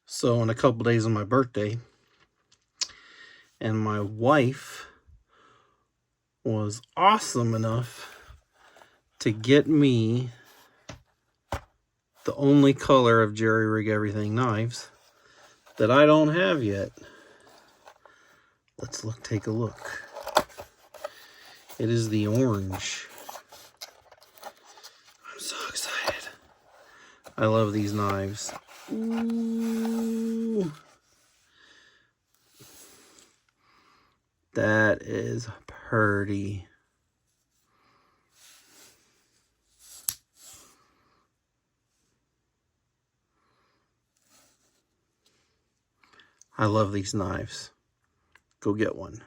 So in a couple days of my birthday, and my wife was awesome enough to get me the only color of Jerry Rig Everything knives that I don't have yet. Let's take a look. It is the orange. I'm so excited. I love these knives. Ooh. That is pretty. I love these knives. Go get one.